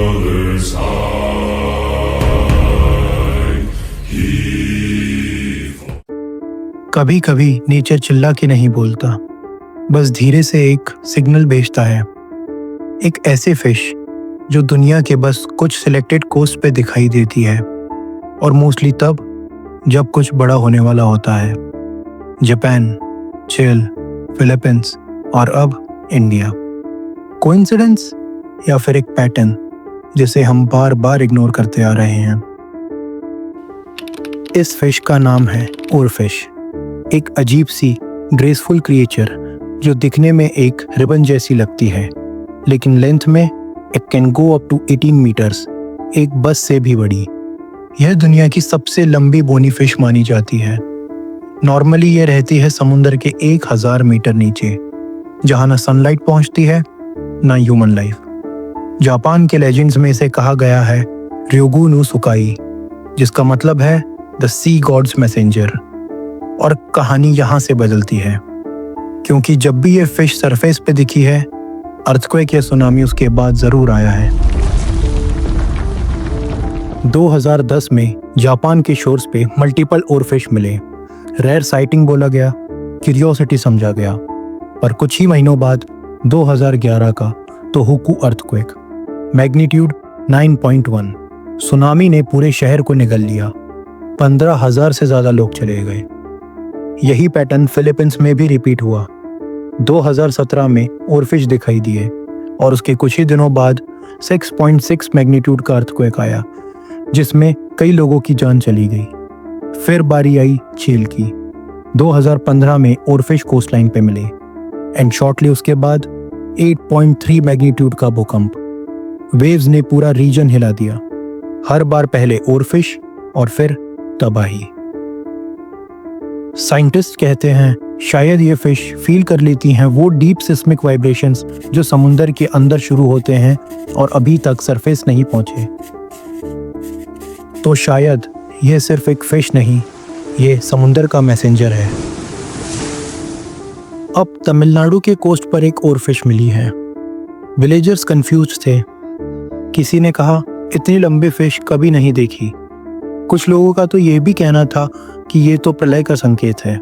colors high, heave. कभी कभी nature चिल्ला के नहीं बोलता, बस धीरे से एक सिग्नल भेजता है। एक ऐसे फिश जो दुनिया के बस कुछ सिलेक्टेड कोस्ट पे दिखाई देती है, और मोस्टली तब जब कुछ बड़ा होने वाला होता है। जापान, चिल, फिलीपींस और अब इंडिया। कोइंसिडेंस या फिर एक पैटर्न जिसे हम बार बार इग्नोर करते आ रहे हैं। इस फिश का नाम है ओरफिश, एक अजीब सी ग्रेसफुल क्रिएचर जो दिखने में एक रिबन जैसी लगती है, लेकिन लेंथ में it can go up to 18 metres, एक बस से भी बड़ी। यह दुनिया की सबसे लंबी बोनी फिश मानी जाती है। नॉर्मली यह रहती है समुद्र के 1000 मीटर नीचे, जहां न सनलाइट पहुंचती है न ह्यूमन लाइफ। जापान के लेजेंड्स में इसे कहा गया है ryugu no सुकाई, जिसका मतलब है द सी गॉड्स मैसेंजर। और कहानी यहाँ से बदलती है, क्योंकि जब भी ये फिश सरफेस पे दिखी है, अर्थक्वेक या सुनामी उसके बाद जरूर आया है। 2010 में जापान के शोर्स पे मल्टीपल ओरफिश मिले। रेयर साइटिंग बोला गया, क्यूरियोसिटी समझा गया। पर कुछ ही महीनों बाद 2011 का तोहोकू अर्थक्वेक, मैग्नीट्यूड 9.1, सुनामी ने पूरे शहर को निगल लिया। 15,000 से ज्यादा लोग चले गए। यही पैटर्न फिलीपींस में भी रिपीट हुआ। 2017 में ओरफिश दिखाई दिए और उसके कुछ ही दिनों बाद 6.6 मैग्नीट्यूड का अर्थक्वेक आया, जिसमें कई लोगों की जान चली गई। फिर बारी आई चील की। 2015 में ओरफिश कोस्टलाइन पे मिले एंड शॉर्टली उसके बाद 8.3 मैग्नीट्यूड का भूकंप। वेव्स ने पूरा रीजन हिला दिया। हर बार पहले ओरफिश और फिर तबाही। साइंटिस्ट कहते हैं शायद ये फिश फील कर लेती हैं वो डीप सिस्मिक वाइब्रेशंस जो समुंदर के अंदर शुरू होते हैं और अभी तक सरफेस नहीं पहुंचे। तो शायद ये सिर्फ एक फिश नहीं, ये समुंदर का मैसेंजर है। अब तमिलनाडु के कोस्ट पर एक और फिश मिली है। विलेजर्स कंफ्यूज थे। किसी ने कहा इतनी लंबी फिश कभी नहीं देखी। कुछ लोगों का तो ये भी कहना था कि ये तो प्रलय का संकेत है।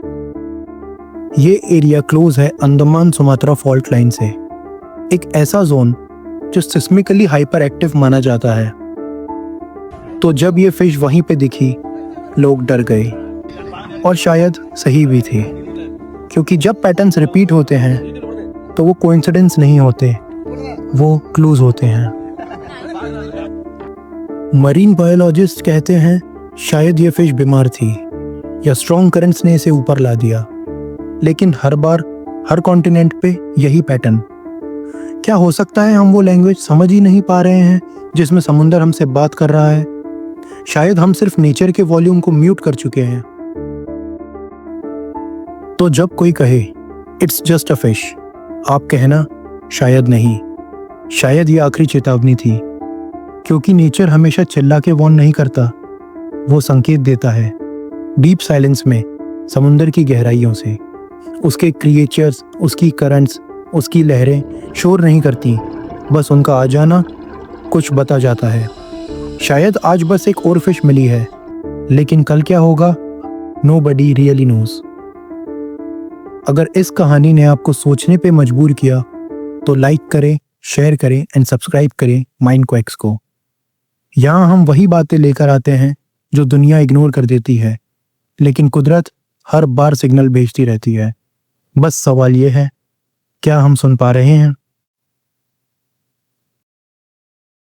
ये एरिया क्लोज है अंडमान सुमात्रा फॉल्ट लाइन से, एक ऐसा जोन जो सिस्मिकली हाइपर एक्टिव माना जाता है। तो जब ये फिश वहीं पे दिखी, लोग डर गए, और शायद सही भी थे, क्योंकि जब पैटर्न्स रिपीट होते हैं तो वो कोइंसिडेंस नहीं होते, वो क्लूज होते हैं। मरीन बायोलॉजिस्ट कहते हैं शायद ये फिश बीमार थी या स्ट्रॉन्ग करंट्स ने इसे ऊपर ला दिया, लेकिन हर बार हर कॉन्टिनेंट पे यही पैटर्न। क्या हो सकता है हम वो लैंग्वेज समझ ही नहीं पा रहे हैं जिसमें समुंदर हमसे बात कर रहा है? शायद हम सिर्फ नेचर के वॉल्यूम को म्यूट कर चुके हैं। तो जब कोई कहे इट्स जस्ट अ फिश, आप कहना शायद नहीं, शायद ये आखिरी चेतावनी थी, क्योंकि नेचर हमेशा चिल्ला के वॉर्न नहीं करता, वो संकेत देता है डीप साइलेंस में, समुंदर की गहराइयों से। उसके क्रिएचर्स, उसकी करंट्स, उसकी लहरें शोर नहीं करती, बस उनका आ जाना कुछ बता जाता है। शायद आज बस एक और फिश मिली है, लेकिन कल क्या होगा नोबडी रियली नोज। अगर इस कहानी ने आपको सोचने पे मजबूर किया तो लाइक करें, शेयर करें एंड सब्सक्राइब करें माइंडक्वेक्स को। यहाँ हम वही बातें लेकर आते हैं जो दुनिया इग्नोर कर देती है, लेकिन कुदरत हर बार सिग्नल भेजती रहती है। बस सवाल ये है, क्या हम सुन पा रहे हैं?